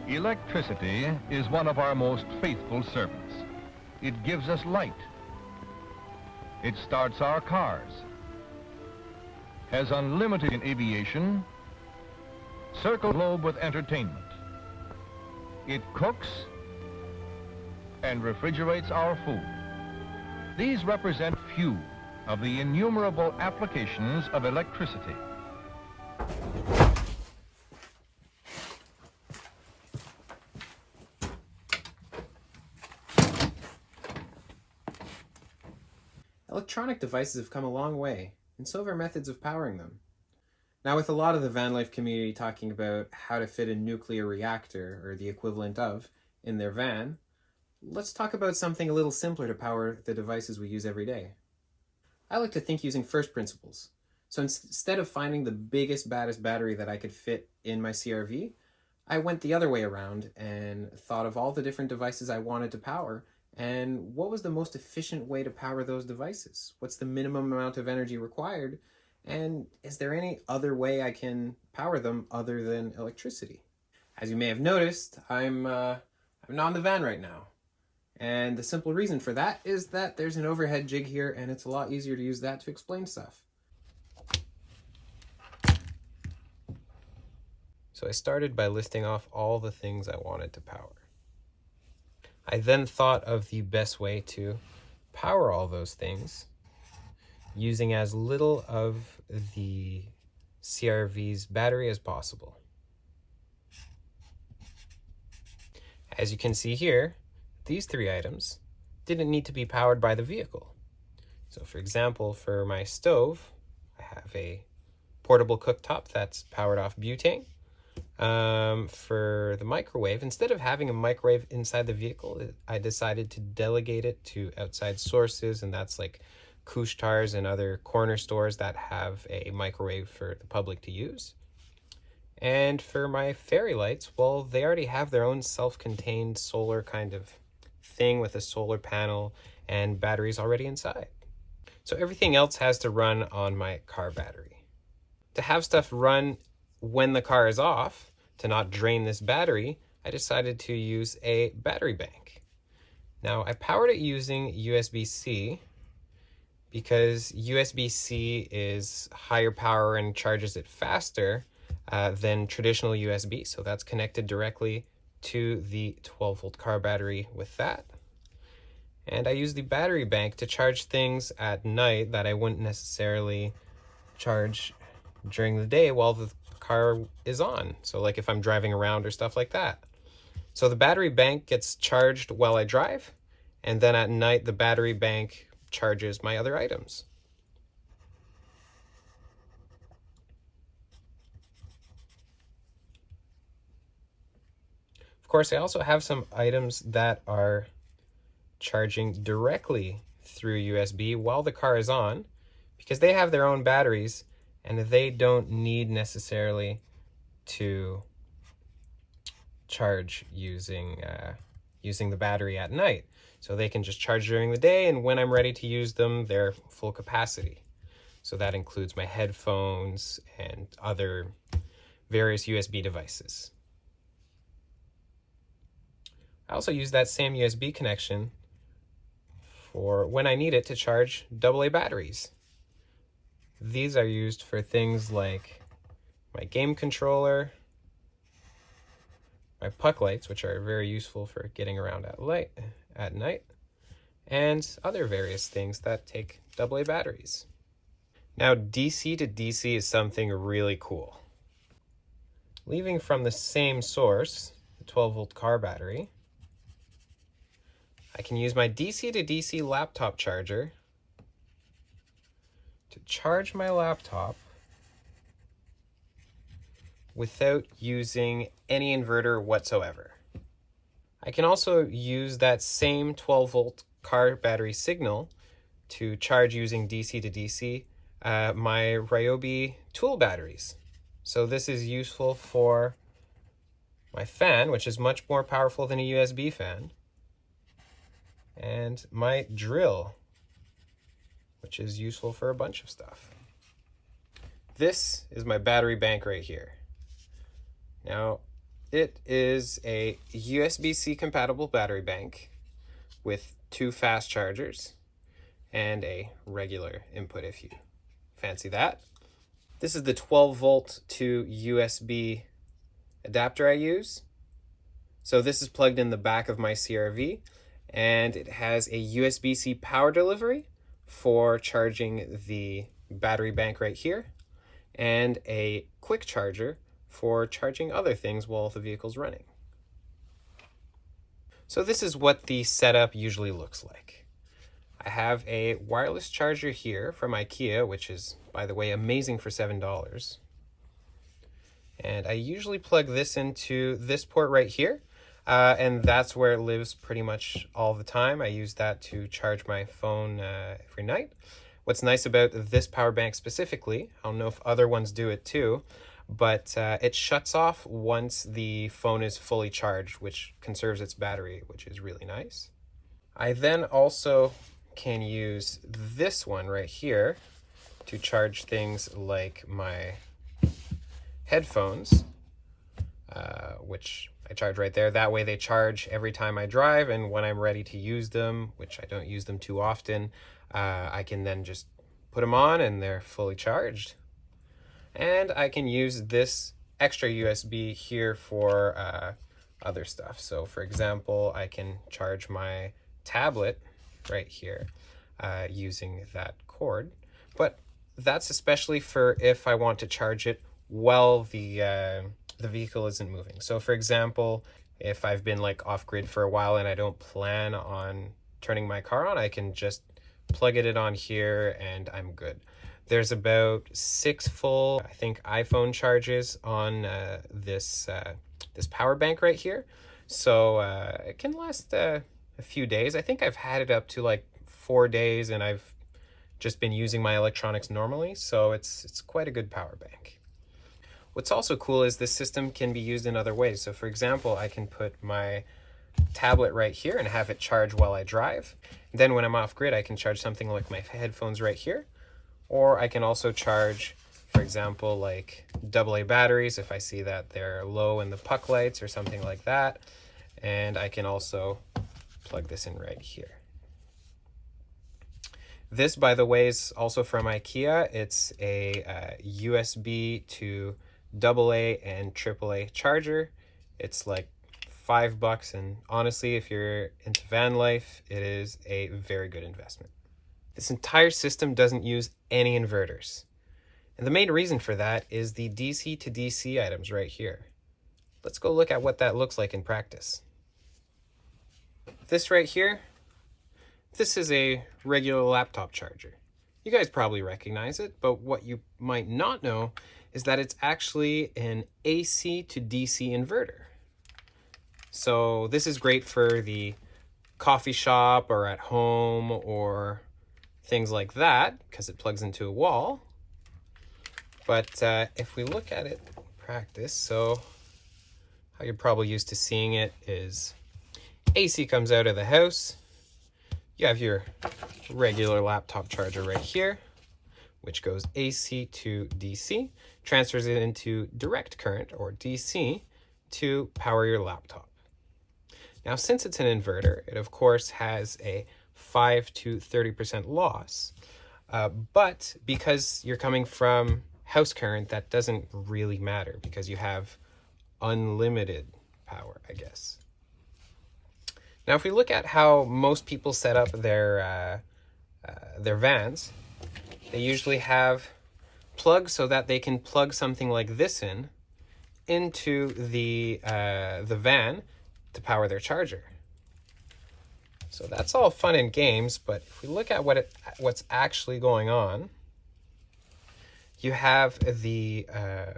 Electricity is one of our most faithful servants. It gives us light. It starts our cars, has unlimited in aviation, circle the globe with entertainment. It cooks and refrigerates our food. These represent few of the innumerable applications of electricity. Electronic devices have come a long way, and so have our methods of powering them. Now, with a lot of the van life community talking about how to fit a nuclear reactor, or the equivalent of, in their van, let's talk about something a little simpler to power the devices we use every day. I like to think using first principles. So instead of finding the biggest, baddest battery that I could fit in my CRV, I went the other way around and thought of all the different devices I wanted to power and what was the most efficient way to power those devices? What's the minimum amount of energy required? And is there any other way I can power them other than electricity? As you may have noticed, I'm not in the van right now. And the simple reason for that is that there's an overhead jig here and it's a lot easier to use that to explain stuff. So I started by listing off all the things I wanted to power. I then thought of the best way to power all those things using as little of the CRV's battery as possible. As you can see here, these three items didn't need to be powered by the vehicle. So for example, for my stove, I have a portable cooktop that's powered off butane. For the microwave, instead of having a microwave inside the vehicle, I decided to delegate it to outside sources, and that's like Couche-Tards and other corner stores that have a microwave for the public to use. And for my fairy lights, well, they already have their own self-contained solar kind of thing with a solar panel and batteries already inside. So everything else has to run on my car battery. To have stuff run when the car is off, to not drain this battery, I decided to use a battery bank. Now, I powered it using USB-C because USB-C is higher power and charges it faster than traditional USB. So that's connected directly to the 12-volt car battery with that. And I use the battery bank to charge things at night that I wouldn't necessarily charge during the day while the car is on. So like if I'm driving around or stuff like that. So the battery bank gets charged while I drive, and then at night the battery bank charges my other items. Of course, I also have some items that are charging directly through USB while the car is on because they have their own batteries and they don't need necessarily to charge using the battery at night. So they can just charge during the day, and when I'm ready to use them, they're full capacity. So that includes my headphones and other various USB devices. I also use that same USB connection for when I need it to charge AA batteries. These are used for things like my game controller, my puck lights, which are very useful for getting around at night, and other various things that take AA batteries. Now, DC to DC is something really cool. Leaving from the same source, the 12-volt car battery, I can use my DC to DC laptop charger to charge my laptop without using any inverter whatsoever. I can also use that same 12-volt car battery signal to charge using DC to DC my Ryobi tool batteries. So this is useful for my fan, which is much more powerful than a USB fan, and my drill, which is useful for a bunch of stuff. This is my battery bank right here. Now, It is a USB-C compatible battery bank with 2 fast chargers and a regular input if you fancy that. This is the 12 volt to USB adapter I use. So this is plugged in the back of my CRV, and it has a USB-C power delivery for charging the battery bank right here, and a quick charger for charging other things while the vehicle's running. So this is what the setup usually looks like. I have a wireless charger here from Ikea, which is, by the way, amazing for $7. And I usually plug this into this port right here, and that's where it lives pretty much all the time. I use that to charge my phone every night. What's nice about this power bank specifically, I don't know if other ones do it too, but it shuts off once the phone is fully charged, which conserves its battery, which is really nice. I then also can use this one right here to charge things like my headphones, which I charge right there. That way they charge every time I drive, and when I'm ready to use them, which I don't use them too often, I can then just put them on and they're fully charged. And I can use this extra USB here for other stuff. So for example, I can charge my tablet right here using that cord, but that's especially for if I want to charge it while the vehicle isn't moving. So for example, if I've been like off grid for a while and I don't plan on turning my car on, I can just plug it on here and I'm good. There's about 6 full, I think, iPhone charges on this power bank right here. So it can last a few days. I think I've had it up to like 4 days, and I've just been using my electronics normally. So it's quite a good power bank. What's also cool is this system can be used in other ways. So for example, I can put my tablet right here and have it charge while I drive. Then when I'm off grid, I can charge something like my headphones right here. Or I can also charge, for example, like AA batteries if I see that they're low in the puck lights or something like that. And I can also plug this in right here. This, by the way, is also from Ikea. It's a USB to AA and AAA charger. It's like $5, and honestly, if you're into van life, it is a very good investment. This entire system doesn't use any inverters. And the main reason for that is the DC to DC items right here. Let's go look at what that looks like in practice. This right here, this is a regular laptop charger. You guys probably recognize it, but what you might not know is that it's actually an AC to DC inverter. So this is great for the coffee shop or at home or things like that, because it plugs into a wall. But if we look at it in practice, so how you're probably used to seeing it is AC comes out of the house. You have your regular laptop charger right here, which goes AC to DC, transfers it into direct current or DC to power your laptop. Now, since it's an inverter, it of course has a 5 to 30% loss, but because you're coming from house current, that doesn't really matter because you have unlimited power, I guess. Now, if we look at how most people set up their vans, they usually have plugs so that they can plug something like this into the van to power their charger. So that's all fun and games, but if we look at what's actually going on, you have the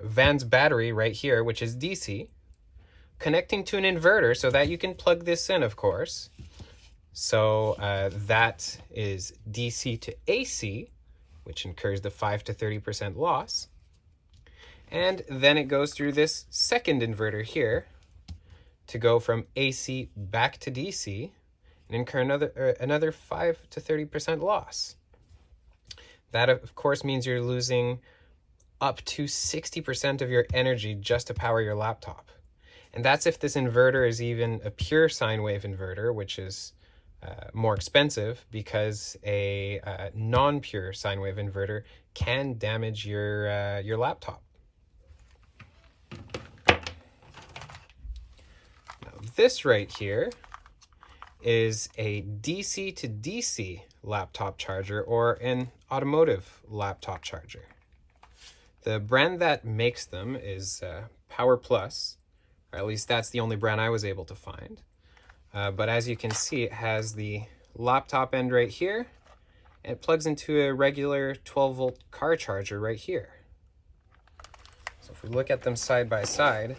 van's battery right here, which is DC, connecting to an inverter so that you can plug this in, of course. So that is DC to AC, which incurs the 5 to 30% loss. And then it goes through this second inverter here to go from AC back to DC and incur another 5 to 30% loss. That, of course, means you're losing up to 60% of your energy just to power your laptop. And that's if this inverter is even a pure sine wave inverter, which is more expensive because a non-pure sine wave inverter can damage your laptop. Now, this right here is a DC to DC laptop charger, or an automotive laptop charger. The brand that makes them is Power Plus, or at least that's the only brand I was able to find. But as you can see, it has the laptop end right here, and it plugs into a regular 12-volt car charger right here. So if we look at them side by side,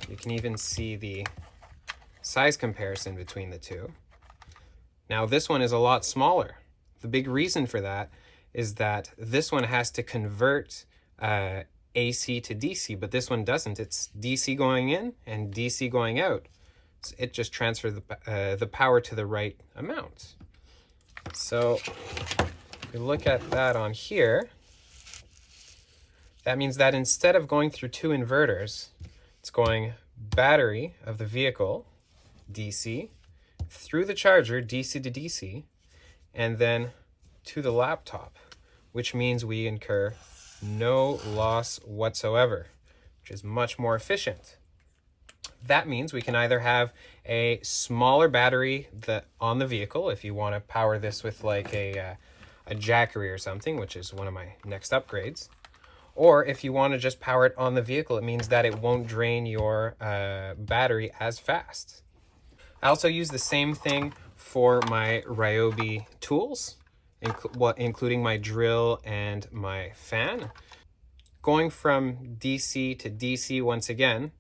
you can even see the size comparison between the two. Now this one is a lot smaller. The big reason for that is that this one has to convert AC to DC, but this one doesn't. It's DC going in and DC going out. So it just transfers the power to the right amount. So if we look at that on here, that means that instead of going through two inverters, it's going battery of the vehicle, DC, through the charger, DC to DC, and then to the laptop, which means we incur no loss whatsoever, which is much more efficient. That means we can either have a smaller battery on the vehicle if you want to power this with like a Jackery or something, which is one of my next upgrades. Or if you want to just power it on the vehicle, it means that it won't drain your battery as fast. I also use the same thing for my Ryobi tools, including my drill and my fan. Going from DC to DC once again,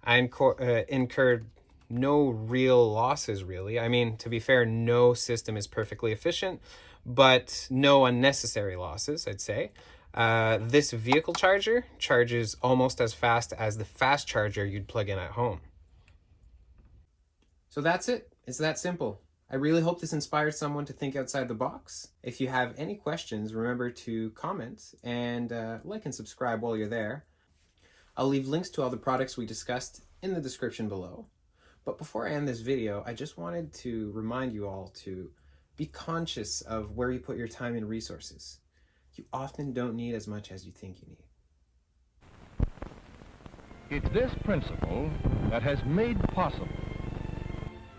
I incurred no real losses, really. I mean, to be fair, no system is perfectly efficient, but no unnecessary losses, I'd say. This vehicle charger charges almost as fast as the fast charger you'd plug in at home. So that's it. It's that simple. I really hope this inspires someone to think outside the box. If you have any questions, remember to comment and like and subscribe while you're there. I'll leave links to all the products we discussed in the description below. But before I end this video, I just wanted to remind you all to be conscious of where you put your time and resources. You often don't need as much as you think you need. It's this principle that has made possible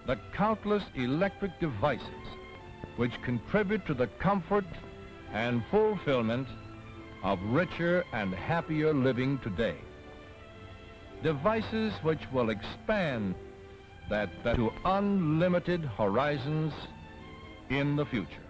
the countless electric devices which contribute to the comfort and fulfillment of richer and happier living today. Devices which will expand that to unlimited horizons in the future.